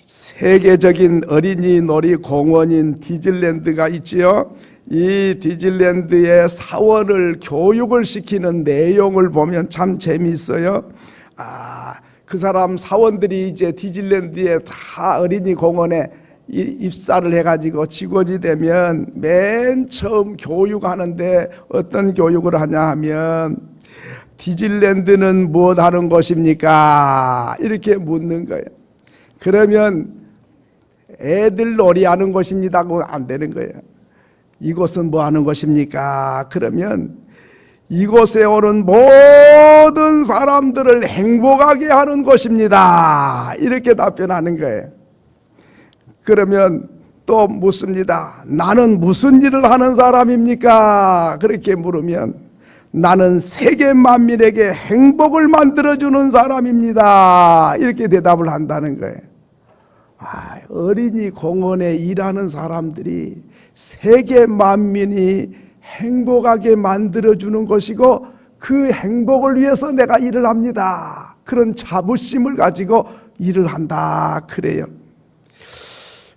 세계적인 어린이 놀이 공원인 디즈니랜드가 있지요. 이 디즈니랜드의 사원을 교육을 시키는 내용을 보면 참 재미있어요. 그 사람 사원들이 이제 디즈니랜드에 다 어린이 공원에 입사를 해가지고 직원이 되면 맨 처음 교육하는데 어떤 교육을 하냐 하면 디즈니랜드는 무엇 하는 곳입니까? 이렇게 묻는 거예요. 그러면 애들 놀이하는 곳입니다고 안 되는 거예요. 이곳은 뭐 하는 곳입니까? 그러면 이곳에 오는 모든 사람들을 행복하게 하는 곳입니다. 이렇게 답변하는 거예요. 그러면 또 묻습니다. 나는 무슨 일을 하는 사람입니까? 그렇게 물으면 나는 세계 만민에게 행복을 만들어주는 사람입니다. 이렇게 대답을 한다는 거예요. 어린이 공원에 일하는 사람들이 세계 만민이 행복하게 만들어주는 것이고 그 행복을 위해서 내가 일을 합니다. 그런 자부심을 가지고 일을 한다 그래요.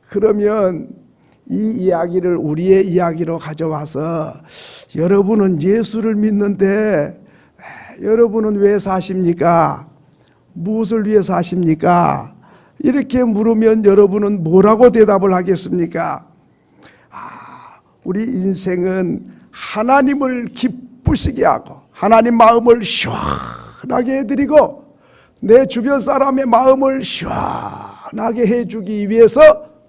그러면 이 이야기를 우리의 이야기로 가져와서 여러분은 예수를 믿는데 여러분은 왜 사십니까? 무엇을 위해 사십니까? 이렇게 물으면 여러분은 뭐라고 대답을 하겠습니까? 우리 인생은 하나님을 기쁘시게 하고 하나님 마음을 시원하게 해드리고 내 주변 사람의 마음을 시원하게 해주기 위해서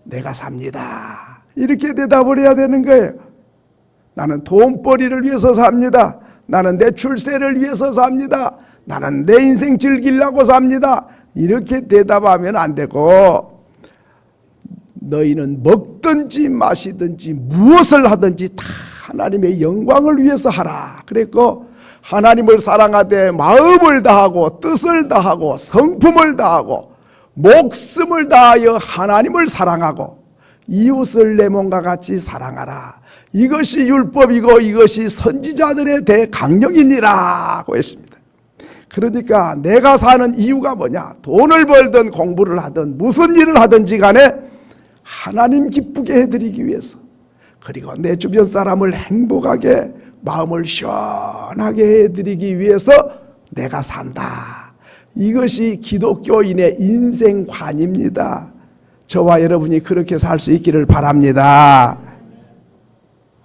내가 삽니다. 이렇게 대답을 해야 되는 거예요. 나는 돈벌이를 위해서 삽니다. 나는 내 출세를 위해서 삽니다. 나는 내 인생 즐기려고 삽니다. 이렇게 대답하면 안 되고 너희는 먹든지 마시든지 무엇을 하든지 다 하나님의 영광을 위해서 하라 그랬고 하나님을 사랑하되 마음을 다하고 뜻을 다하고 성품을 다하고 목숨을 다하여 하나님을 사랑하고 이웃을 내 몸과 같이 사랑하라. 이것이 율법이고 이것이 선지자들의 대강령이니라고 했습니다. 그러니까 내가 사는 이유가 뭐냐? 돈을 벌든 공부를 하든 무슨 일을 하든지 간에 하나님 기쁘게 해드리기 위해서 그리고 내 주변 사람을 행복하게 마음을 시원하게 해드리기 위해서 내가 산다. 이것이 기독교인의 인생관입니다. 저와 여러분이 그렇게 살 수 있기를 바랍니다.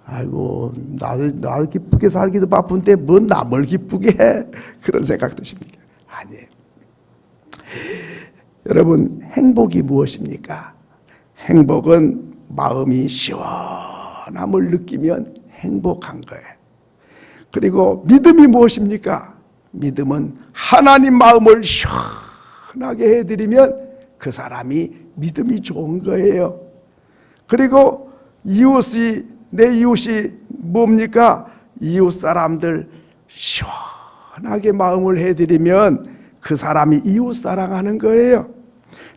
아이고 나를 기쁘게 살기도 바쁜데 뭐 남을 기쁘게 해? 그런 생각 드십니까? 아니에요. 여러분 행복이 무엇입니까? 행복은 마음이 시원함을 느끼면 행복한 거예요. 그리고 믿음이 무엇입니까? 믿음은 하나님 마음을 시원하게 해드리면 그 사람이 믿음이 좋은 거예요. 그리고 내 이웃이 뭡니까? 이웃 사람들 시원하게 마음을 해드리면 그 사람이 이웃 사랑하는 거예요.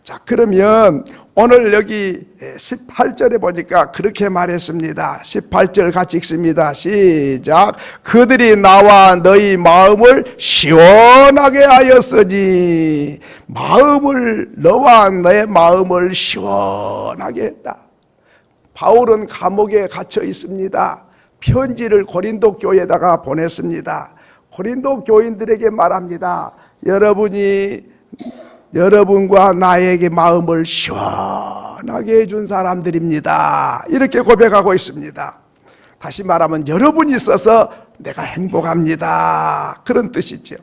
자, 그러면 오늘 여기 18절에 보니까 그렇게 말했습니다. 18절 같이 읽습니다. 시작. 그들이 나와 너희 마음을 시원하게 하였으니 너와 내 마음을 시원하게 했다. 바울은 감옥에 갇혀 있습니다. 편지를 고린도 교회에다가 보냈습니다. 고린도 교인들에게 말합니다. 여러분과 나에게 마음을 시원하게 해준 사람들입니다. 이렇게 고백하고 있습니다. 다시 말하면 여러분이 있어서 내가 행복합니다. 그런 뜻이죠.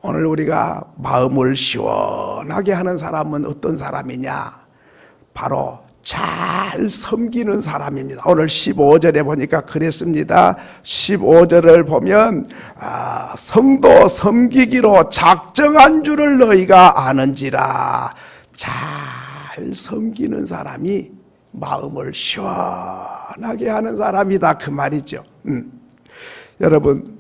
오늘 우리가 마음을 시원하게 하는 사람은 어떤 사람이냐? 바로 잘 섬기는 사람입니다. 오늘 15절에 보니까 그랬습니다. 15절을 보면 성도 섬기기로 작정한 줄을 너희가 아는지라. 잘 섬기는 사람이 마음을 시원하게 하는 사람이다 그 말이죠. 여러분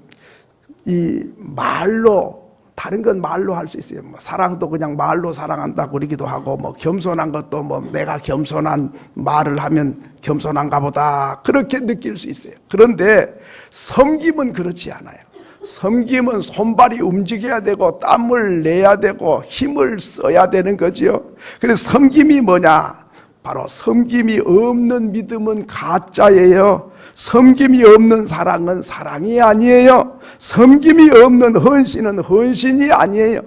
이 말로 다른 건 말로 할 수 있어요. 사랑도 그냥 말로 사랑한다고 그러기도 하고 겸손한 것도 내가 겸손한 말을 하면 겸손한가 보다 그렇게 느낄 수 있어요. 그런데 섬김은 그렇지 않아요. 섬김은 손발이 움직여야 되고 땀을 내야 되고 힘을 써야 되는 거지요. 그래서 섬김이 뭐냐? 바로 섬김이 없는 믿음은 가짜예요. 섬김이 없는 사랑은 사랑이 아니에요. 섬김이 없는 헌신은 헌신이 아니에요.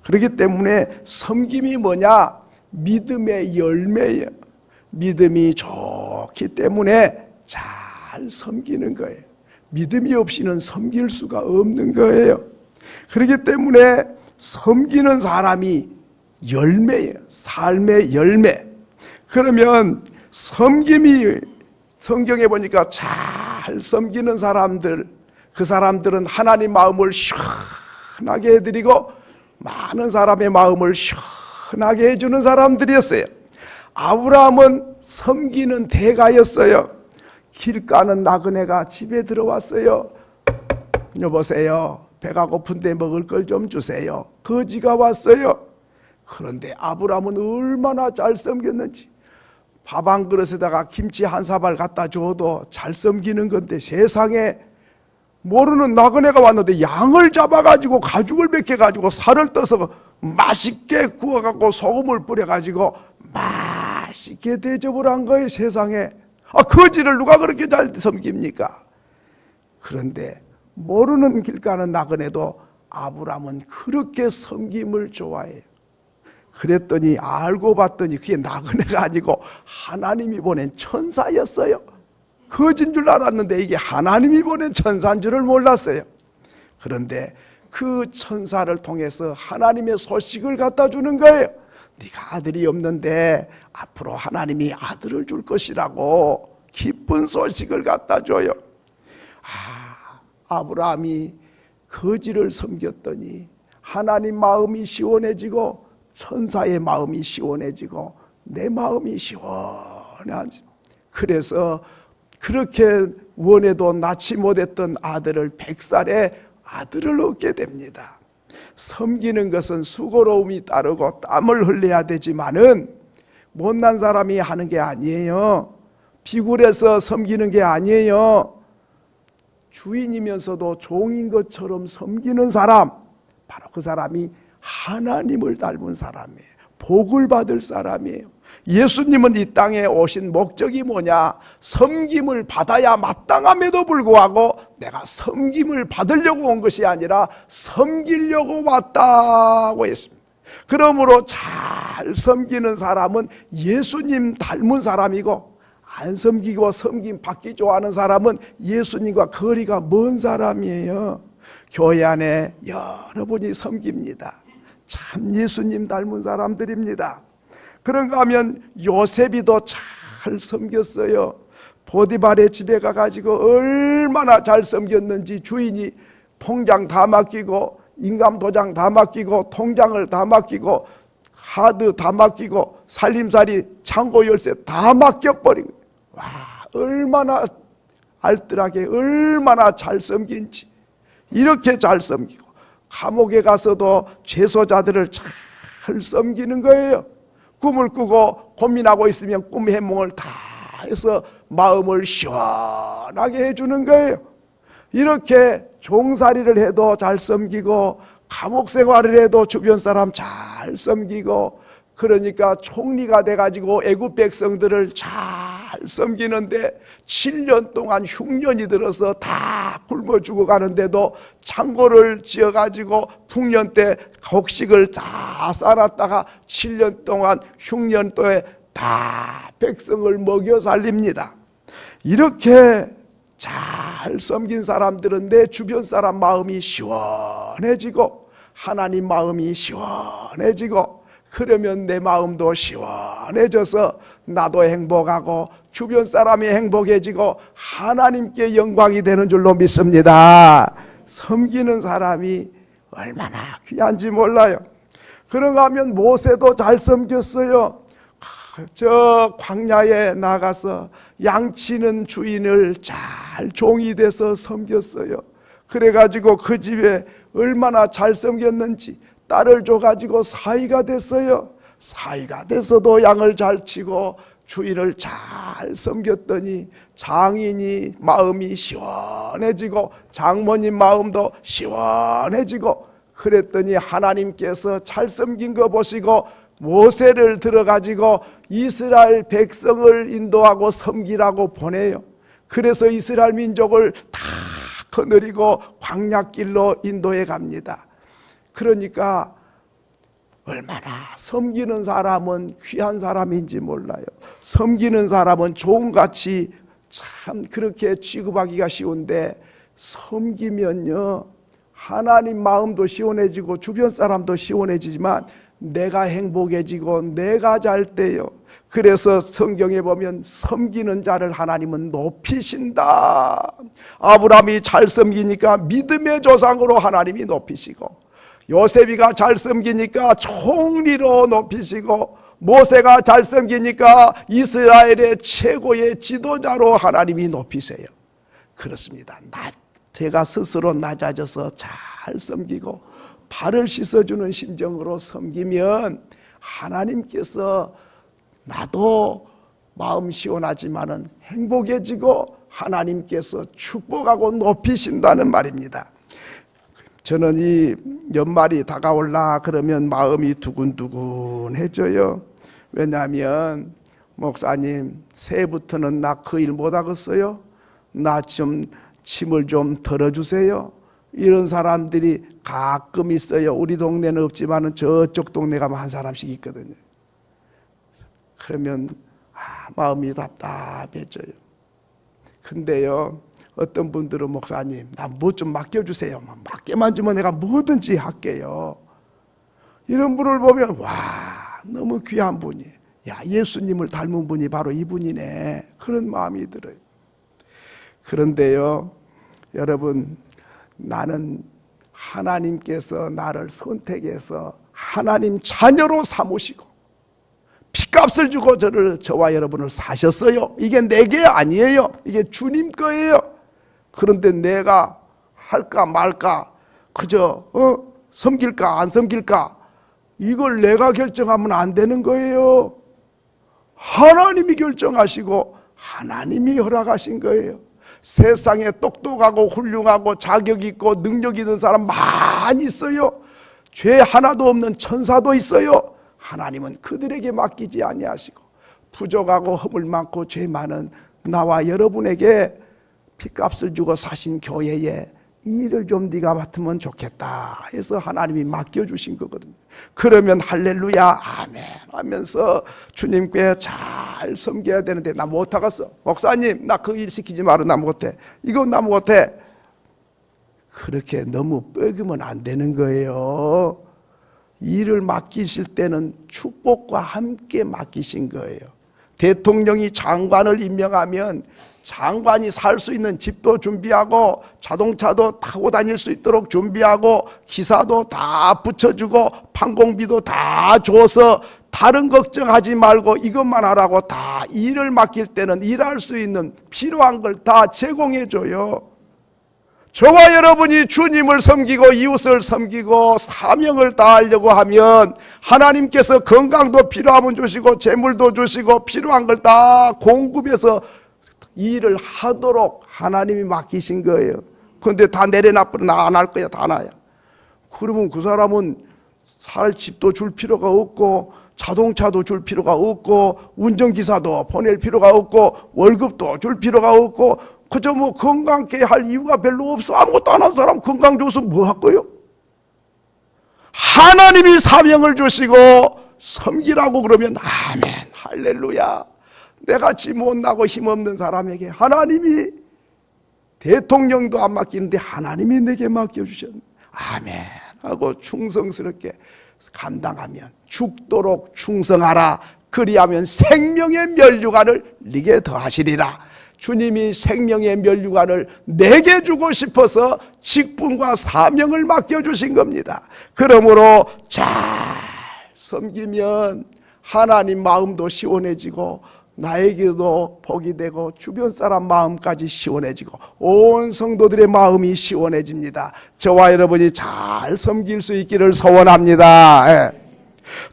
그렇기 때문에 섬김이 뭐냐? 믿음의 열매예요. 믿음이 좋기 때문에 잘 섬기는 거예요. 믿음이 없이는 섬길 수가 없는 거예요. 그렇기 때문에 섬기는 사람이 열매예요. 삶의 열매. 그러면 섬김이 성경에 보니까 잘 섬기는 사람들, 그 사람들은 하나님 마음을 시원하게 해드리고 많은 사람의 마음을 시원하게 해주는 사람들이었어요. 아브라함은 섬기는 대가였어요. 길 가는 나그네가 집에 들어왔어요. 여보세요, 배가 고픈데 먹을 걸 좀 주세요. 거지가 왔어요. 그런데 아브라함은 얼마나 잘 섬겼는지, 밥 한 그릇에다가 김치 한 사발 갖다 줘도 잘 섬기는 건데, 세상에 모르는 나그네가 왔는데 양을 잡아가지고 가죽을 벗겨가지고 살을 떠서 맛있게 구워갖고 소금을 뿌려가지고 맛있게 대접을 한 거예요. 세상에 거지를 누가 그렇게 잘 섬깁니까? 그런데 모르는 길 가는 나그네도 아브라함은 그렇게 섬김을 좋아해요. 그랬더니 알고 봤더니 그게 나그네가 아니고 하나님이 보낸 천사였어요. 거진 줄 알았는데 이게 하나님이 보낸 천사인 줄을 몰랐어요. 그런데 그 천사를 통해서 하나님의 소식을 갖다 주는 거예요. 네가 아들이 없는데 앞으로 하나님이 아들을 줄 것이라고 기쁜 소식을 갖다 줘요. 아브라함이 거지를 섬겼더니 하나님 마음이 시원해지고 천사의 마음이 시원해지고 내 마음이 시원하지. 그래서 그렇게 원해도 낳지 못했던 아들을 100살에 아들을 얻게 됩니다. 섬기는 것은 수고로움이 따르고 땀을 흘려야 되지만은 못난 사람이 하는 게 아니에요. 비굴해서 섬기는 게 아니에요. 주인이면서도 종인 것처럼 섬기는 사람, 바로 그 사람이 하나님을 닮은 사람이에요. 복을 받을 사람이에요. 예수님은 이 땅에 오신 목적이 뭐냐? 섬김을 받아야 마땅함에도 불구하고 내가 섬김을 받으려고 온 것이 아니라 섬기려고 왔다고 했습니다. 그러므로 잘 섬기는 사람은 예수님 닮은 사람이고, 안 섬기고 섬김 받기 좋아하는 사람은 예수님과 거리가 먼 사람이에요. 교회 안에 여러분이 섬깁니다. 참 예수님 닮은 사람들입니다. 그런가 하면 요셉이도 잘 섬겼어요. 보디발의 집에 가가지고 얼마나 잘 섬겼는지 주인이 통장 다 맡기고 인감 도장 다 맡기고 통장을 다 맡기고 카드 다 맡기고 살림살이 창고 열쇠 다 맡겨버린 거예요. 와, 얼마나 알뜰하게 얼마나 잘 섬긴지. 이렇게 잘 섬기고 감옥에 가서도 죄소자들을 잘 섬기는 거예요. 꿈을 꾸고 고민하고 있으면 꿈 해몽을 다 해서 마음을 시원하게 해주는 거예요. 이렇게 종살이를 해도 잘 섬기고 감옥 생활을 해도 주변 사람 잘 섬기고, 그러니까 총리가 돼가지고 애굽 백성들을 잘 섬기는데 7년 동안 흉년이 들어서 다 굶어 죽어가는데도 창고를 지어가지고 풍년 때 곡식을 다 쌓았다가 7년 동안 흉년도에 다 백성을 먹여 살립니다. 이렇게 잘 섬긴 사람들은 내 주변 사람 마음이 시원해지고 하나님 마음이 시원해지고, 그러면 내 마음도 시원해져서 나도 행복하고 주변 사람이 행복해지고 하나님께 영광이 되는 줄로 믿습니다. 섬기는 사람이 얼마나 귀한지 몰라요. 그런가 하면 모세도 잘 섬겼어요. 저 광야에 나가서 양치는 주인을 잘 종이 돼서 섬겼어요. 그래가지고 그 집에 얼마나 잘 섬겼는지 딸을 줘가지고 사위가 됐어요. 사위가 돼서도 양을 잘 치고 주인을 잘 섬겼더니 장인이 마음이 시원해지고 장모님 마음도 시원해지고, 그랬더니 하나님께서 잘 섬긴 거 보시고 모세를 들어가지고 이스라엘 백성을 인도하고 섬기라고 보내요. 그래서 이스라엘 민족을 다 거느리고 광야길로 인도해 갑니다. 그러니까 얼마나 섬기는 사람은 귀한 사람인지 몰라요. 섬기는 사람은 종같이 참 그렇게 취급하기가 쉬운데, 섬기면요 하나님 마음도 시원해지고 주변 사람도 시원해지지만 내가 행복해지고 내가 잘 돼요. 그래서 성경에 보면 섬기는 자를 하나님은 높이신다. 아브라함이 잘 섬기니까 믿음의 조상으로 하나님이 높이시고, 요셉이가 잘 섬기니까 총리로 높이시고, 모세가 잘 섬기니까 이스라엘의 최고의 지도자로 하나님이 높이세요. 그렇습니다. 제가 스스로 낮아져서 잘 섬기고 발을 씻어주는 심정으로 섬기면 하나님께서 나도 마음 시원하지만은 행복해지고 하나님께서 축복하고 높이신다는 말입니다. 저는 이 연말이 다가올라 그러면 마음이 두근두근해져요. 왜냐하면 목사님 새해부터는 나 그 일 못하겠어요? 나 좀 침을 좀 덜어주세요. 이런 사람들이 가끔 있어요. 우리 동네는 없지만 저쪽 동네 가면 한 사람씩 있거든요. 그러면 마음이 답답해져요. 근데요 어떤 분들은 목사님 나 뭐 좀 맡겨주세요. 맡겨만 주면 내가 뭐든지 할게요. 이런 분을 보면 와 너무 귀한 분이에요. 야 예수님을 닮은 분이 바로 이분이네, 그런 마음이 들어요. 그런데요 여러분, 나는 하나님께서 나를 선택해서 하나님 자녀로 삼으시고 핏값을 주고 저와 여러분을 사셨어요. 이게 내게 아니에요. 이게 주님 거예요. 그런데 내가 할까 말까, 그저 섬길까 안 섬길까, 이걸 내가 결정하면 안 되는 거예요. 하나님이 결정하시고 하나님이 허락하신 거예요. 세상에 똑똑하고 훌륭하고 자격 있고 능력 있는 사람 많이 있어요. 죄 하나도 없는 천사도 있어요. 하나님은 그들에게 맡기지 아니하시고 부족하고 허물 많고 죄 많은 나와 여러분에게 핏값을 주고 사신 교회에 이 일을 좀 네가 맡으면 좋겠다 해서 하나님이 맡겨주신 거거든요. 그러면 할렐루야 아멘 하면서 주님께 잘 섬겨야 되는데 나 못하겠어. 목사님 나 그 일 시키지 마라. 나 못해. 이건 나 못해. 그렇게 너무 뻐기면 안 되는 거예요. 일을 맡기실 때는 축복과 함께 맡기신 거예요. 대통령이 장관을 임명하면 장관이 살 수 있는 집도 준비하고 자동차도 타고 다닐 수 있도록 준비하고 기사도 다 붙여주고 판공비도 다 줘서 다른 걱정하지 말고 이것만 하라고 다 일을 맡길 때는 일할 수 있는 필요한 걸 다 제공해줘요. 저와 여러분이 주님을 섬기고 이웃을 섬기고 사명을 다하려고 하면 하나님께서 건강도 필요하면 주시고 재물도 주시고 필요한 걸 다 공급해서 일을 하도록 하나님이 맡기신 거예요. 그런데 다 내려놔버려. 나 안 할 거야. 다 나야. 그러면 그 사람은 살 집도 줄 필요가 없고 자동차도 줄 필요가 없고 운전기사도 보낼 필요가 없고 월급도 줄 필요가 없고 그저 뭐 건강케 할 이유가 별로 없어. 아무것도 안 한 사람 건강 줘서 뭐 할 거요? 하나님이 사명을 주시고 섬기라고 그러면 아멘 할렐루야. 내같이 못나고 힘없는 사람에게 하나님이 대통령도 안 맡기는데 하나님이 내게 맡겨주셨네. 아멘 하고 충성스럽게 감당하면 죽도록 충성하라. 그리하면 생명의 면류관을 네게 더하시리라. 주님이 생명의 면류관을 내게 주고 싶어서 직분과 사명을 맡겨주신 겁니다. 그러므로 잘 섬기면 하나님 마음도 시원해지고 나에게도 복이 되고 주변 사람 마음까지 시원해지고 온 성도들의 마음이 시원해집니다. 저와 여러분이 잘 섬길 수 있기를 소원합니다.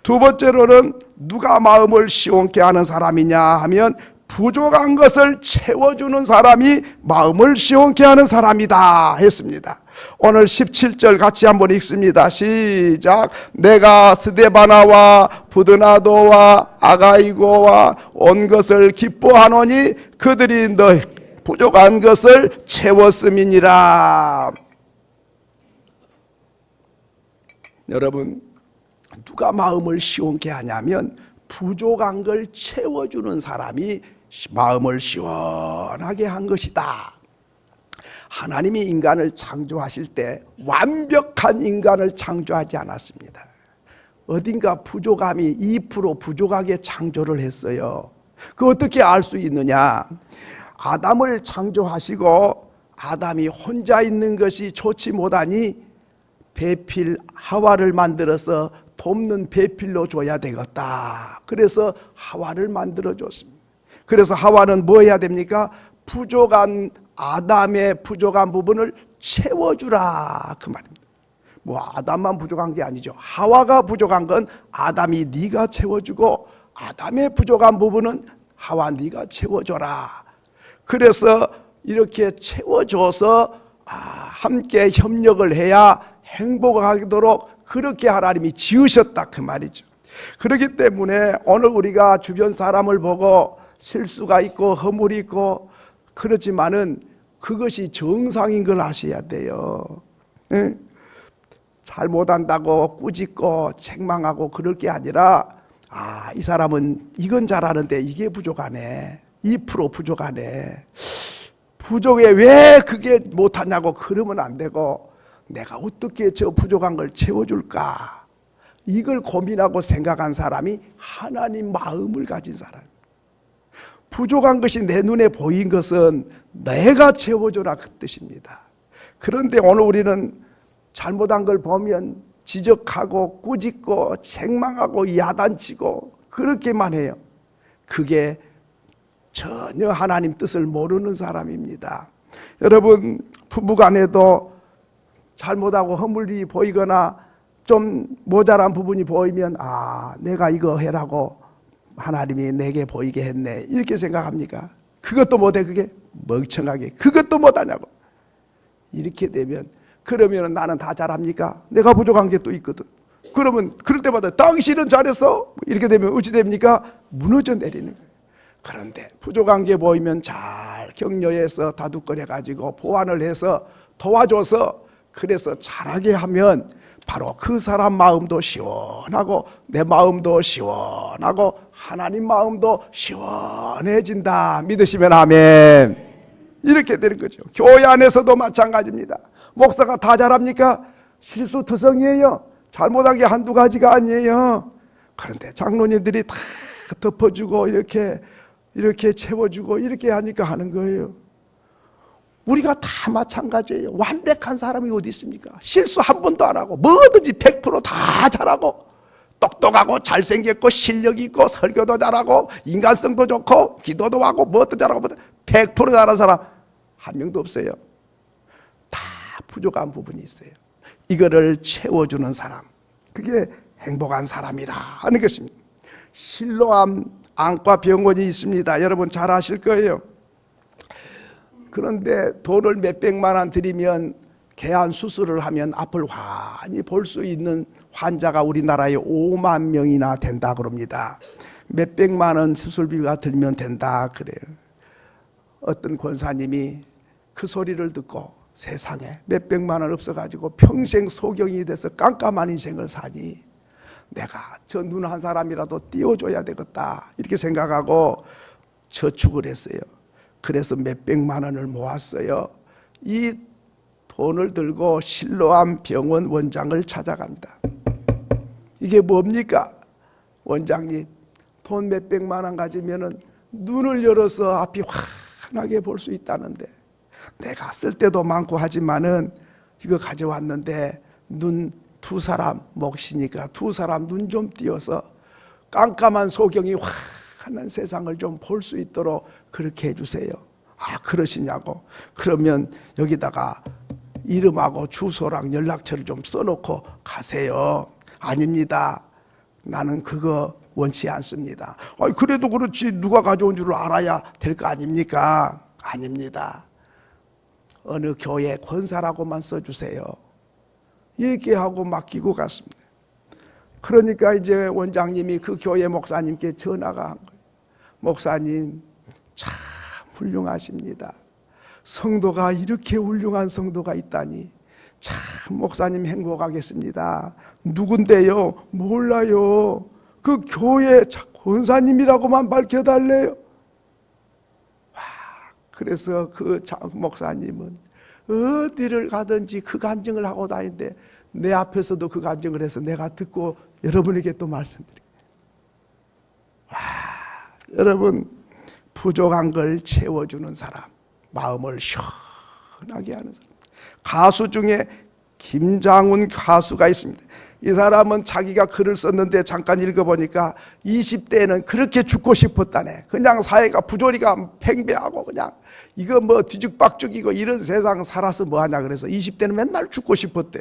두 번째로는 누가 마음을 시원케 하는 사람이냐 하면 부족한 것을 채워주는 사람이 마음을 시원케 하는 사람이다 했습니다. 오늘 17절 같이 한번 읽습니다. 시작. 내가 스데바나와 부드나도와 아가이고와 온 것을 기뻐하노니 그들이 너희 부족한 것을 채웠음이니라. 여러분, 누가 마음을 시원케 하냐면 부족한 걸 채워주는 사람이 마음을 시원하게 한 것이다. 하나님이 인간을 창조하실 때 완벽한 인간을 창조하지 않았습니다. 어딘가 부족함이 2% 부족하게 창조를 했어요. 그 어떻게 알 수 있느냐? 아담을 창조하시고 아담이 혼자 있는 것이 좋지 못하니 배필 하와를 만들어서 돕는 배필로 줘야 되겠다. 그래서 하와를 만들어 줬습니다. 그래서 하와는 뭐 해야 됩니까? 부족한 아담의 부족한 부분을 채워주라 그 말입니다. 뭐 아담만 부족한 게 아니죠. 하와가 부족한 건 아담이 네가 채워주고 아담의 부족한 부분은 하와 네가 채워줘라. 그래서 이렇게 채워줘서 함께 협력을 해야 행복하도록 그렇게 하나님이 지으셨다 그 말이죠. 그렇기 때문에 오늘 우리가 주변 사람을 보고 실수가 있고 허물이 있고 그렇지만은 그것이 정상인 걸 아셔야 돼요. 예? 잘못한다고 꾸짖고 책망하고 그럴 게 아니라 이 사람은 이건 잘하는데 이게 부족하네. 2% 부족하네. 부족해 왜 그게 못하냐고 그러면 안 되고 내가 어떻게 저 부족한 걸 채워줄까? 이걸 고민하고 생각한 사람이 하나님 마음을 가진 사람. 부족한 것이 내 눈에 보인 것은 내가 채워줘라 그 뜻입니다. 그런데 오늘 우리는 잘못한 걸 보면 지적하고 꾸짖고 책망하고 야단치고 그렇게만 해요. 그게 전혀 하나님 뜻을 모르는 사람입니다. 여러분 부부간에도 잘못하고 허물이 보이거나 좀 모자란 부분이 보이면 내가 이거 해라고 하나님이 내게 보이게 했네 이렇게 생각합니까? 그것도 못해. 그게 멍청하게 그것도 못하냐고. 이렇게 되면 그러면 나는 다 잘합니까? 내가 부족한 게 또 있거든. 그러면 그럴 때마다 당신은 잘했어 이렇게 되면 어찌 됩니까? 무너져 내리는 거예요. 그런데 부족한 게 보이면 잘 격려해서 다독거려 가지고 보완을 해서 도와줘서 그래서 잘하게 하면 바로 그 사람 마음도 시원하고 내 마음도 시원하고 하나님 마음도 시원해진다. 믿으시면 아멘. 이렇게 되는 거죠. 교회 안에서도 마찬가지입니다. 목사가 다 잘합니까? 실수투성이에요. 잘못한 게 한두 가지가 아니에요. 그런데 장로님들이 다 덮어주고 이렇게 채워주고 이렇게 하니까 하는 거예요. 우리가 다 마찬가지예요. 완벽한 사람이 어디 있습니까? 실수 한 번도 안 하고 뭐든지 100%다 잘하고 똑똑하고 잘생겼고 실력 있고 설교도 잘하고 인간성도 좋고 기도도 하고 뭐도 잘하고 100% 잘하는 사람 한 명도 없어요. 다 부족한 부분이 있어요. 이거를 채워주는 사람, 그게 행복한 사람이라 하는 것입니다. 실로암 안과 병원이 있습니다. 여러분 잘 아실 거예요. 그런데 돈을 몇백만 원 들이면 개안 수술을 하면 앞을 환히 볼 수 있는 환자가 우리나라에 5만 명이나 된다 그럽니다. 몇백만 원 수술비가 들면 된다 그래요. 어떤 권사님이 그 소리를 듣고 세상에 몇백만 원 없어가지고 평생 소경이 돼서 깜깜한 인생을 사니 내가 저 눈 한 사람이라도 띄워줘야 되겠다 이렇게 생각하고 저축을 했어요. 그래서 몇백만 원을 모았어요. 이 돈을 들고 실로암 병원 원장을 찾아갑니다. 이게 뭡니까? 원장님, 돈 몇백만 원 가지면은 눈을 열어서 앞이 환하게 볼 수 있다는데 내가 쓸 때도 많고 하지만은 이거 가져왔는데 눈 두 사람 몫이니까 두 사람 눈 좀 띄어서 깜깜한 소경이 환한 세상을 좀 볼 수 있도록 그렇게 해주세요. 그러시냐고. 그러면 여기다가 이름하고 주소랑 연락처를 좀 써놓고 가세요. 아닙니다. 나는 그거 원치 않습니다. 그래도 그렇지 누가 가져온 줄 알아야 될 거 아닙니까? 아닙니다. 어느 교회 권사라고만 써주세요. 이렇게 하고 맡기고 갔습니다. 그러니까 이제 원장님이 그 교회 목사님께 전화가 한 거예요. 목사님 참 훌륭하십니다. 성도가 이렇게 훌륭한 성도가 있다니 참 목사님 행복하겠습니다. 누군데요? 몰라요. 그 교회 권사님이라고만 밝혀달래요. 그래서 그 목사님은 어디를 가든지 그 간증을 하고 다니는데 내 앞에서도 그 간증을 해서 내가 듣고 여러분에게 또 말씀드립니다. 여러분, 부족한 걸 채워주는 사람, 마음을 시원하게 하는 사람. 가수 중에 김장훈 가수가 있습니다. 이 사람은 자기가 글을 썼는데 잠깐 읽어보니까 20대에는 그렇게 죽고 싶었다네. 그냥 사회가 부조리가 팽배하고 그냥 이거 뭐 뒤죽박죽이고 이런 세상 살아서 뭐하냐 그래서 20대는 맨날 죽고 싶었대.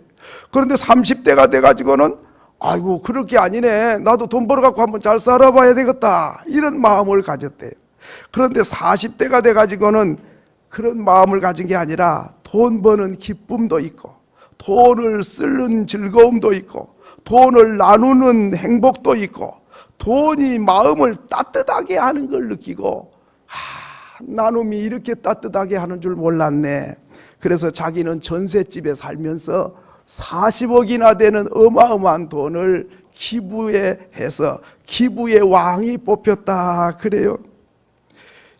그런데 30대가 돼가지고는 아이고 그렇게 아니네, 나도 돈 벌어갖고 한번 잘 살아봐야 되겠다, 이런 마음을 가졌대요. 그런데 40대가 돼가지고는 그런 마음을 가진 게 아니라 돈 버는 기쁨도 있고 돈을 쓰는 즐거움도 있고 돈을 나누는 행복도 있고 돈이 마음을 따뜻하게 하는 걸 느끼고 나눔이 이렇게 따뜻하게 하는 줄 몰랐네. 그래서 자기는 전셋집에 살면서 40억이나 되는 어마어마한 돈을 기부에 해서 기부의 왕이 뽑혔다 그래요.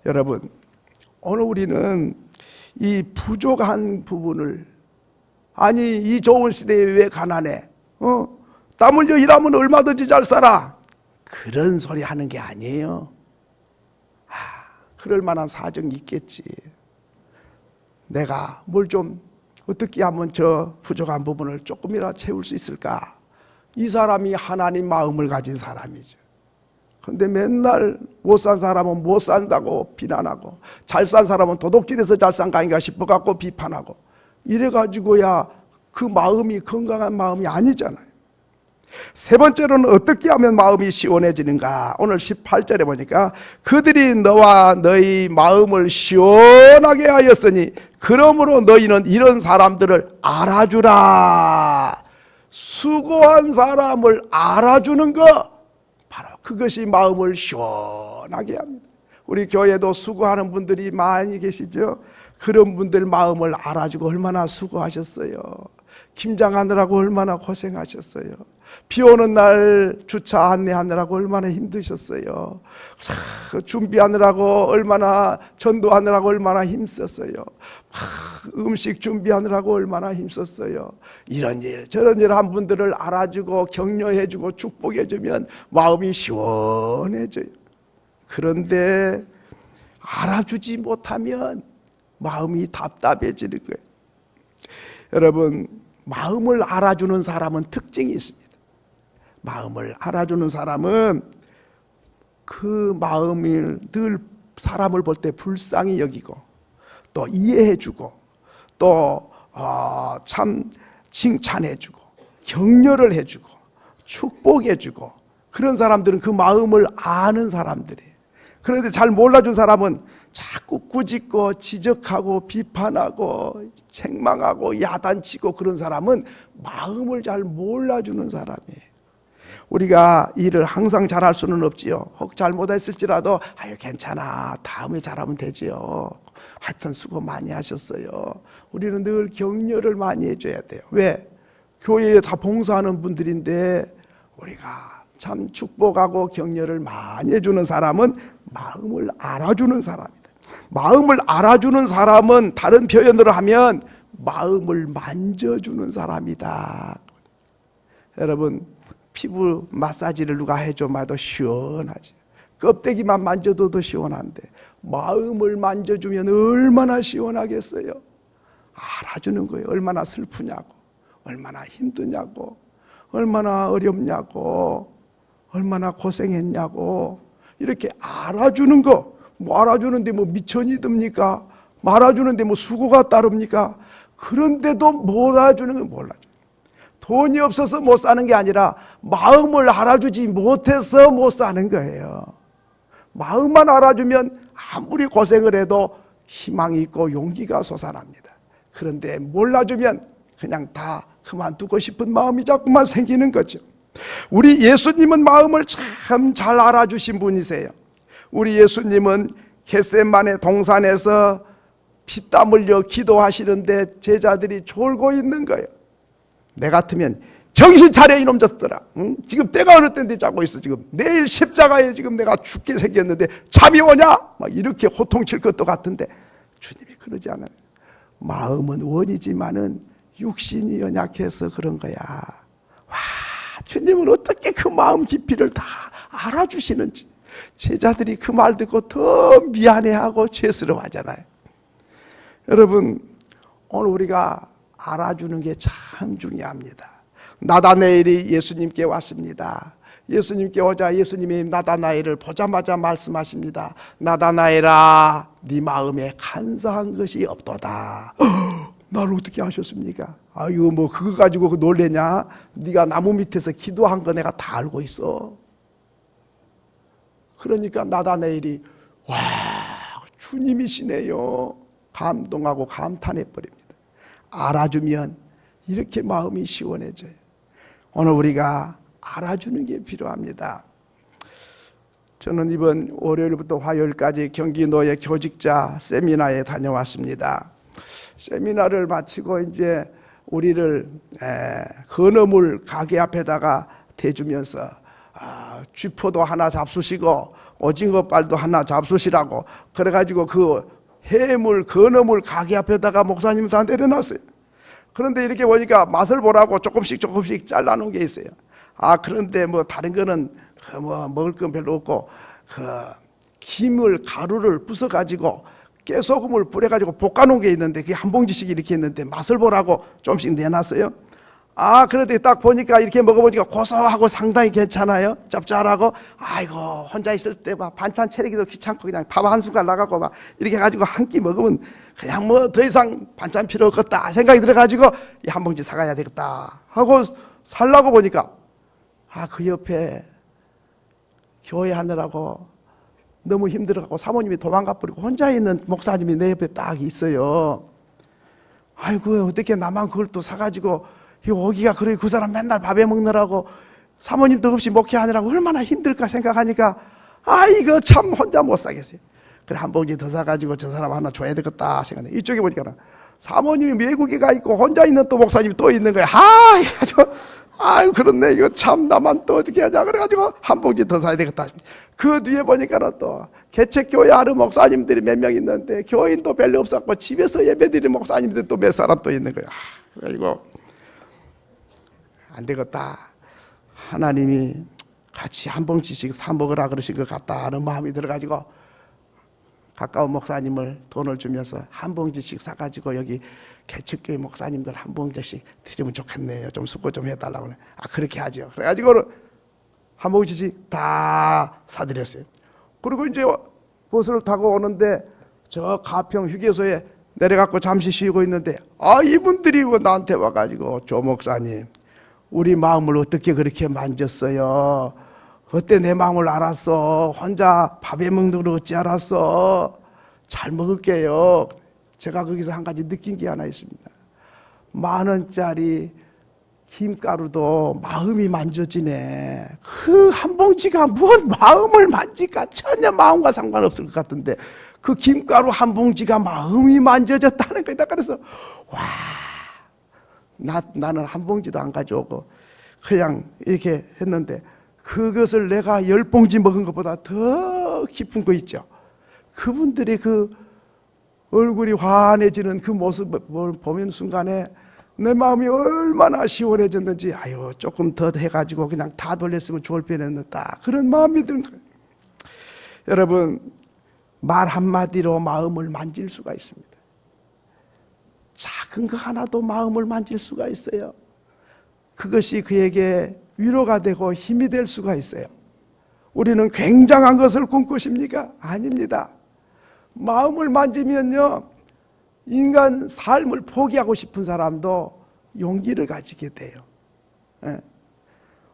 여러분, 오늘 우리는 이 부족한 부분을, 아니 이 좋은 시대에 왜 가난해? 땀 흘려 일하면 얼마든지 잘 살아, 그런 소리 하는 게 아니에요. 그럴 만한 사정이 있겠지. 내가 뭘 좀 어떻게 하면 저 부족한 부분을 조금이라도 채울 수 있을까? 이 사람이 하나님 마음을 가진 사람이죠. 근데 맨날 못 산 사람은 못 산다고 비난하고 잘 산 사람은 도둑질해서 잘 산 거 아닌가 싶어갖고 비판하고 이래가지고야 그 마음이 건강한 마음이 아니잖아요. 세 번째로는 어떻게 하면 마음이 시원해지는가? 오늘 18절에 보니까 그들이 너와 너희 마음을 시원하게 하였으니 그러므로 너희는 이런 사람들을 알아주라. 수고한 사람을 알아주는 거, 바로 그것이 마음을 시원하게 합니다. 우리 교회도 수고하는 분들이 많이 계시죠? 그런 분들 마음을 알아주고 얼마나 수고하셨어요. 김장하느라고 얼마나 고생하셨어요. 비 오는 날 주차 안내하느라고 얼마나 힘드셨어요. 준비하느라고 얼마나, 전도하느라고 얼마나 힘썼어요. 음식 준비하느라고 얼마나 힘썼어요. 이런 일 저런 일 한 분들을 알아주고 격려해주고 축복해주면 마음이 시원해져요. 그런데 알아주지 못하면 마음이 답답해지는 거예요. 여러분, 마음을 알아주는 사람은 특징이 있습니다. 마음을 알아주는 사람은 그 마음을 늘 사람을 볼 때 불쌍히 여기고 또 이해해주고 또 참 칭찬해주고 격려를 해주고 축복해주고, 그런 사람들은 그 마음을 아는 사람들이에요. 그런데 잘 몰라준 사람은 자꾸 꾸짖고 지적하고 비판하고 책망하고 야단치고, 그런 사람은 마음을 잘 몰라주는 사람이에요. 우리가 일을 항상 잘할 수는 없지요. 혹 잘못했을지라도 아유 괜찮아, 다음에 잘하면 되지요. 하여튼 수고 많이 하셨어요. 우리는 늘 격려를 많이 해줘야 돼요. 왜? 교회에 다 봉사하는 분들인데 우리가 참 축복하고 격려를 많이 해주는 사람은 마음을 알아주는 사람이다. 마음을 알아주는 사람은 다른 표현으로 하면 마음을 만져주는 사람이다. 여러분, 피부 마사지를 누가 해줘봐도 시원하지. 껍데기만 만져도 더 시원한데 마음을 만져주면 얼마나 시원하겠어요. 알아주는 거예요. 얼마나 슬프냐고, 얼마나 힘드냐고, 얼마나 어렵냐고, 얼마나 고생했냐고, 이렇게 알아주는 거. 뭐 알아주는데 뭐 미천이 듭니까? 알아주는데 뭐 수고가 따릅니까? 그런데도 몰아주는 건 몰라줘. 돈이 없어서 못 사는 게 아니라 마음을 알아주지 못해서 못 사는 거예요. 마음만 알아주면 아무리 고생을 해도 희망이 있고 용기가 솟아납니다. 그런데 몰라주면 그냥 다 그만두고 싶은 마음이 자꾸만 생기는 거죠. 우리 예수님은 마음을 참 잘 알아주신 분이세요. 우리 예수님은 겟세마네 동산에서 피땀 흘려 기도하시는데 제자들이 졸고 있는 거예요. 내 같으면 정신 차려 이놈들아, 응? 지금 때가 어느 때인데 자고 있어. 지금 내일 십자가에 지금 내가 죽게 생겼는데 잠이 오냐? 막 이렇게 호통칠 것도 같은데 주님이 그러지 않아요. 마음은 원이지만은 육신이 연약해서 그런 거야. 와, 주님은 어떻게 그 마음 깊이를 다 알아주시는지. 제자들이 그 말 듣고 더 미안해하고 죄스러워하잖아요. 여러분, 오늘 우리가 알아주는 게 참 중요합니다. 나다나엘이 예수님께 왔습니다. 예수님께 오자 예수님이 나다나엘을 보자마자 말씀하십니다. 나다나엘아, 네 마음에 간사한 것이 없도다. 나를 어떻게 아셨습니까? 아유, 뭐 그거 가지고 놀래냐? 네가 나무 밑에서 기도한 거 내가 다 알고 있어. 그러니까 나다나엘이 와, 주님이시네요. 감동하고 감탄해 버립니다. 알아주면 이렇게 마음이 시원해져요. 오늘 우리가 알아주는 게 필요합니다. 저는 이번 월요일부터 화요일까지 경기노예 교직자 세미나에 다녀왔습니다. 세미나를 마치고 이제 우리를 건어물 가게 앞에다가 대주면서 쥐포도 하나 잡수시고 오징어빨도 하나 잡수시라고 그래가지고 그 해물 건어물 가게 앞에다가 목사님 다 내려놨어요. 그런데 이렇게 보니까 맛을 보라고 조금씩 잘라놓은 게 있어요. 그런데 뭐 다른 거는 뭐 먹을 건 별로 없고 그 김을 가루를 부숴가지고 깨소금을 뿌려가지고 볶아놓은 게 있는데 그게 한 봉지씩 이렇게 있는데 맛을 보라고 좀씩 내놨어요. 그런데 딱 보니까 이렇게 먹어보니까 고소하고 상당히 괜찮아요. 짭짤하고. 아이고, 혼자 있을 때 막 반찬 차리기도 귀찮고 그냥 밥 한 숟갈 나가고 막 이렇게 해가지고 한 끼 먹으면 그냥 뭐 더 이상 반찬 필요 없겠다 생각이 들어가지고 이 한 봉지 사가야 되겠다 하고 살라고 보니까 그 옆에 교회 하느라고 너무 힘들어가고 사모님이 도망가 버리고 혼자 있는 목사님이 내 옆에 딱 있어요. 아이고, 어떻게 나만 그걸 또 사가지고 오기가 그래. 그 사람 맨날 밥에 먹느라고 사모님도 없이 목회하느라고 얼마나 힘들까 생각하니까 이거 참 혼자 못 사겠어요. 그래, 한 봉지 더 사가지고 저 사람 하나 줘야 되겠다 생각해. 이쪽에 보니까 사모님이 외국에 가 있고 혼자 있는 또 목사님이 또 있는 거야. 그렇네. 이거 참 나만 또 어떻게 하냐. 그래가지고 한 봉지 더 사야 되겠다. 그 뒤에 보니까는 또 개척교회 하는 목사님들이 몇 명 있는데 교인도 별로 없었고 집에서 예배드리는 목사님들 또 몇 사람 또 있는 거야. 그래가지고 안 되겠다. 하나님이 같이 한 봉지씩 사 먹으라 그러신 것 같다 하는 마음이 들어가지고 가까운 목사님을 돈을 주면서 한 봉지씩 사가지고 여기 개척교회 목사님들 한 봉지씩 드리면 좋겠네요. 좀 수고 좀 해달라고. 그렇게 하죠. 그래가지고 한 봉지씩 다 사드렸어요. 그리고 이제 버스를 타고 오는데 저 가평 휴게소에 내려갖고 잠시 쉬고 있는데 이분들이 나한테 와가지고 조 목사님, 우리 마음을 어떻게 그렇게 만졌어요? 어때 내 마음을 알았어? 혼자 밥에 먹는 걸 어찌 알았어? 잘 먹을게요. 제가 거기서 한 가지 느낀 게 하나 있습니다. 10,000원짜리 김가루도 마음이 만져지네. 그 한 봉지가 뭔 마음을 만질까? 전혀 마음과 상관없을 것 같은데 그 김가루 한 봉지가 마음이 만져졌다는 거다. 그래서 나는 한 봉지도 안 가져오고 그냥 이렇게 했는데 그것을 내가 10봉지 먹은 것보다 더 깊은 거 있죠. 그분들이 그 얼굴이 환해지는 그 모습을 보면 순간에 내 마음이 얼마나 시원해졌는지 조금 더 해가지고 그냥 다 돌렸으면 좋을 뻔했다 그런 마음이 드는 거예요. 여러분, 말 한마디로 마음을 만질 수가 있습니다. 작은 거 하나도 마음을 만질 수가 있어요. 그것이 그에게 위로가 되고 힘이 될 수가 있어요. 우리는 굉장한 것을 꿈꾸십니까? 아닙니다. 마음을 만지면요, 인간 삶을 포기하고 싶은 사람도 용기를 가지게 돼요. 예.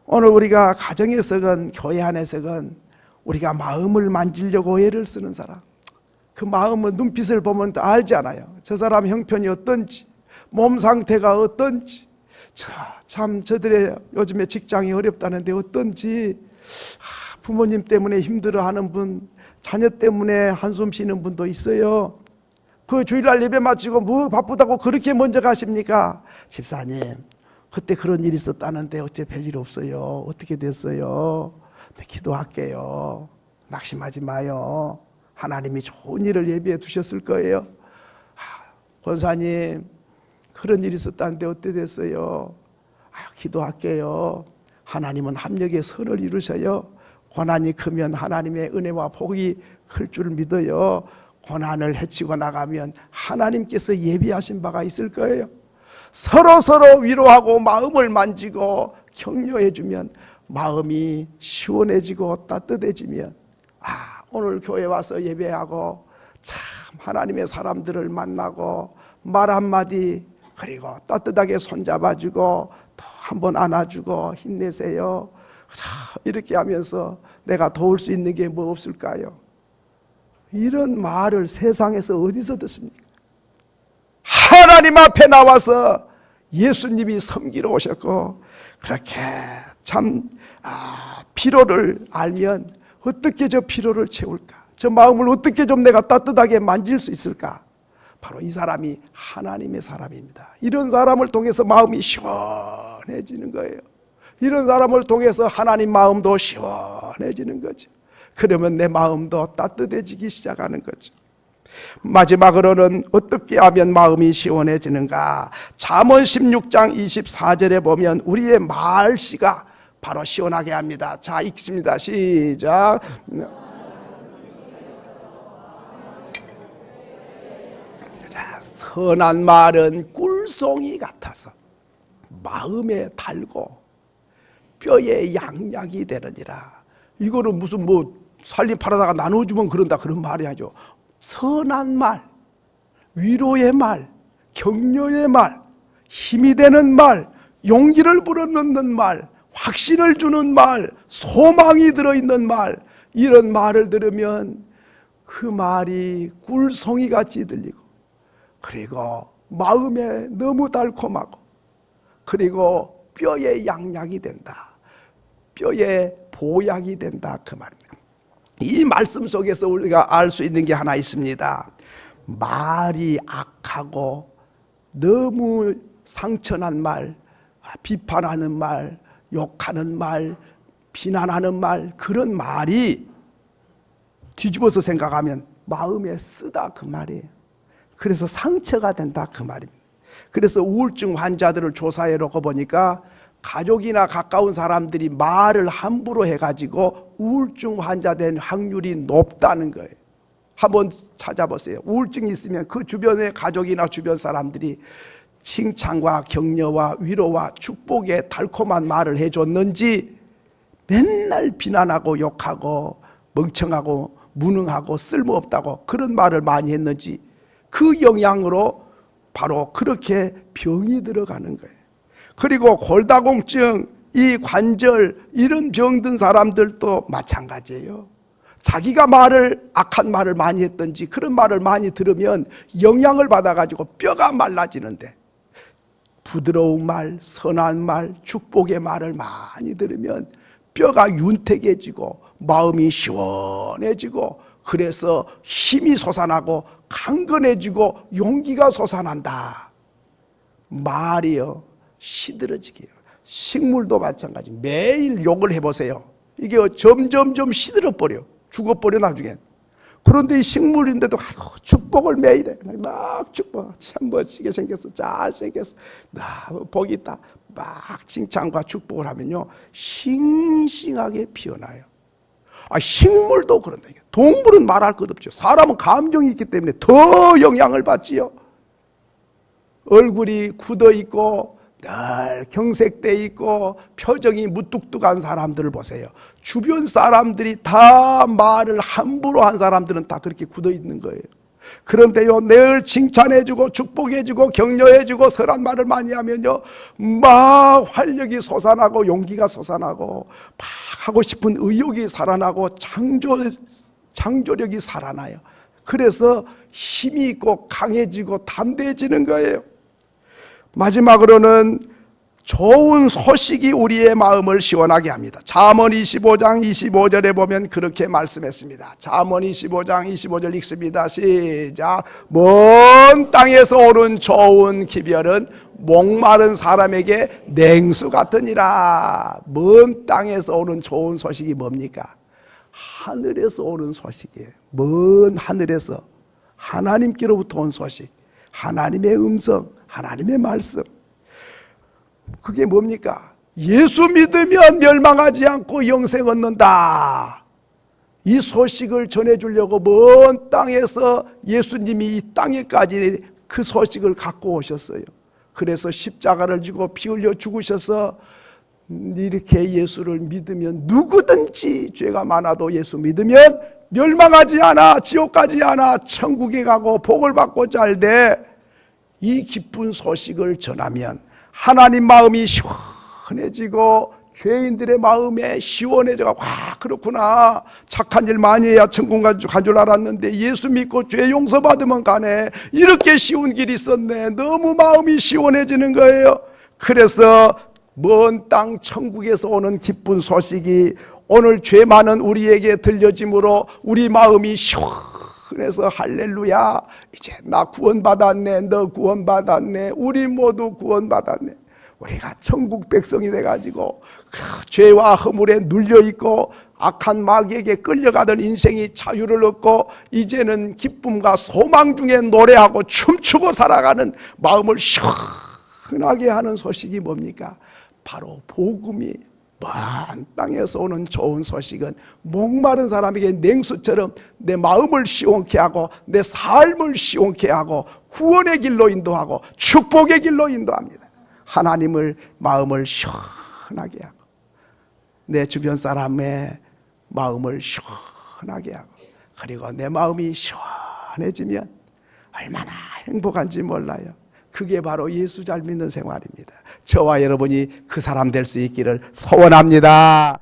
오늘 우리가 가정에서건 교회 안에서건 우리가 마음을 만지려고 애를 쓰는 사람, 그 마음은 눈빛을 보면 다 알잖아요. 저 사람 형편이 어떤지, 몸 상태가 어떤지, 참 저들의 요즘에 직장이 어렵다는데 어떤지, 부모님 때문에 힘들어하는 분, 자녀 때문에 한숨 쉬는 분도 있어요. 그 주일날 예배 마치고 뭐 바쁘다고 그렇게 먼저 가십니까? 집사님, 그때 그런 일이 있었다는데 어째 별일 없어요. 어떻게 됐어요? 네, 기도할게요. 낙심하지 마요. 하나님이 좋은 일을 예비해 두셨을 거예요. 권사님, 그런 일이 있었다는데 어떻게 됐어요? 기도할게요. 하나님은 합력의 선을 이루셔요. 고난이 크면 하나님의 은혜와 복이 클 줄 믿어요. 고난을 헤치고 나가면 하나님께서 예비하신 바가 있을 거예요. 서로 위로하고 마음을 만지고 격려해주면 마음이 시원해지고 따뜻해지면, 오늘 교회 와서 예배하고 참 하나님의 사람들을 만나고 말 한마디, 그리고 따뜻하게 손잡아주고 또 한번 안아주고 힘내세요. 이렇게 하면서 내가 도울 수 있는 게 뭐 없을까요? 이런 말을 세상에서 어디서 듣습니까? 하나님 앞에 나와서 예수님이 섬기러 오셨고, 그렇게 참 피로를 알면 어떻게 저 피로를 채울까? 저 마음을 어떻게 좀 내가 따뜻하게 만질 수 있을까? 바로 이 사람이 하나님의 사람입니다. 이런 사람을 통해서 마음이 시원해지는 거예요. 이런 사람을 통해서 하나님 마음도 시원해지는 거죠. 그러면 내 마음도 따뜻해지기 시작하는 거죠. 마지막으로는 어떻게 하면 마음이 시원해지는가? 잠언 16장 24절에 보면 우리의 말씨가 바로 시원하게 합니다. 자, 읽습니다. 시작. 자, 선한 말은 꿀송이 같아서 마음에 달고 뼈에 양약이 되느니라. 이거는 무슨 뭐 살림 팔아다가 나눠주면 그런다 그런 말이 아니죠. 선한 말, 위로의 말, 격려의 말, 힘이 되는 말, 용기를 불어넣는 말, 확신을 주는 말, 소망이 들어있는 말, 이런 말을 들으면 그 말이 꿀송이 같이 들리고, 그리고 마음에 너무 달콤하고, 그리고 뼈에 양약이 된다. 뼈에 보약이 된다, 그 말입니다. 이 말씀 속에서 우리가 알 수 있는 게 하나 있습니다. 말이 악하고 너무 상처난 말, 비판하는 말, 욕하는 말, 비난하는 말, 그런 말이 뒤집어서 생각하면 마음에 쓰다, 그 말이에요. 그래서 상처가 된다, 그 말입니다. 그래서 우울증 환자들을 조사해 놓고 보니까 가족이나 가까운 사람들이 말을 함부로 해가지고 우울증 환자 된 확률이 높다는 거예요. 한번 찾아보세요. 우울증이 있으면 그 주변의 가족이나 주변 사람들이 칭찬과 격려와 위로와 축복의 달콤한 말을 해줬는지, 맨날 비난하고 욕하고 멍청하고 무능하고 쓸모없다고 그런 말을 많이 했는지, 그 영향으로 바로 그렇게 병이 들어가는 거예요. 그리고 골다공증, 이 관절, 이런 병든 사람들도 마찬가지예요. 자기가 악한 말을 많이 했든지 그런 말을 많이 들으면 영향을 받아가지고 뼈가 말라지는데, 부드러운 말, 선한 말, 축복의 말을 많이 들으면 뼈가 윤택해지고 마음이 시원해지고, 그래서 힘이 솟아나고 강건해지고 용기가 솟아난다. 말이요, 시들어지게. 식물도 마찬가지. 매일 욕을 해보세요. 이게 점점점 시들어버려. 죽어버려, 나중엔. 그런데 이 식물인데도 축복을 매일 해. 막 축복. 참 멋지게 생겼어. 잘생겼어. 복이 있다. 막 칭찬과 축복을 하면요, 싱싱하게 피어나요. 식물도 그런다. 동물은 말할 것 없죠. 사람은 감정이 있기 때문에 더 영향을 받지요. 얼굴이 굳어 있고 늘 경색돼 있고 표정이 무뚝뚝한 사람들을 보세요. 주변 사람들이 다 말을 함부로 한 사람들은 다 그렇게 굳어 있는 거예요. 그런데요, 늘 칭찬해주고 축복해주고 격려해주고 선한 말을 많이 하면요, 막 활력이 솟아나고 용기가 솟아나고 막 하고 싶은 의욕이 살아나고 창조력이 살아나요. 그래서 힘이 있고 강해지고 담대해지는 거예요. 마지막으로는 좋은 소식이 우리의 마음을 시원하게 합니다. 잠언 25장 25절에 보면 그렇게 말씀했습니다. 잠언 25장 25절 읽습니다. 시작. 먼 땅에서 오는 좋은 기별은 목마른 사람에게 냉수 같으니라. 먼 땅에서 오는 좋은 소식이 뭡니까? 하늘에서 오는 소식이에요. 먼 하늘에서 하나님께로부터 온 소식, 하나님의 음성, 하나님의 말씀. 그게 뭡니까? 예수 믿으면 멸망하지 않고 영생 얻는다. 이 소식을 전해주려고 먼 땅에서 예수님이 이 땅에까지 그 소식을 갖고 오셨어요. 그래서 십자가를 지고 피 흘려 죽으셔서 이렇게 예수를 믿으면 누구든지 죄가 많아도 예수 믿으면 멸망하지 않아, 지옥 가지 않아, 천국에 가고 복을 받고 잘 돼. 이 기쁜 소식을 전하면 하나님 마음이 시원해지고 죄인들의 마음에 시원해져가, 와, 그렇구나, 착한 일 많이 해야 천국 간 줄 알았는데 예수 믿고 죄 용서받으면 가네, 이렇게 쉬운 길이 있었네. 너무 마음이 시원해지는 거예요. 그래서 먼 땅 천국에서 오는 기쁜 소식이 오늘 죄 많은 우리에게 들려짐으로 우리 마음이 시원해서 할렐루야, 이제 나 구원받았네, 너 구원받았네, 우리 모두 구원받았네. 우리가 천국 백성이 돼가지고 그 죄와 허물에 눌려있고 악한 마귀에게 끌려가던 인생이 자유를 얻고 이제는 기쁨과 소망 중에 노래하고 춤추고 살아가는 마음을 시원하게 하는 소식이 뭡니까? 바로 복음이, 먼 땅에서 오는 좋은 소식은 목마른 사람에게 냉수처럼 내 마음을 시원케 하고 내 삶을 시원케 하고 구원의 길로 인도하고 축복의 길로 인도합니다. 하나님을 마음을 시원하게 하고 내 주변 사람의 마음을 시원하게 하고, 그리고 내 마음이 시원해지면 얼마나 행복한지 몰라요. 그게 바로 예수 잘 믿는 생활입니다. 저와 여러분이 그 사람 될 수 있기를 소원합니다.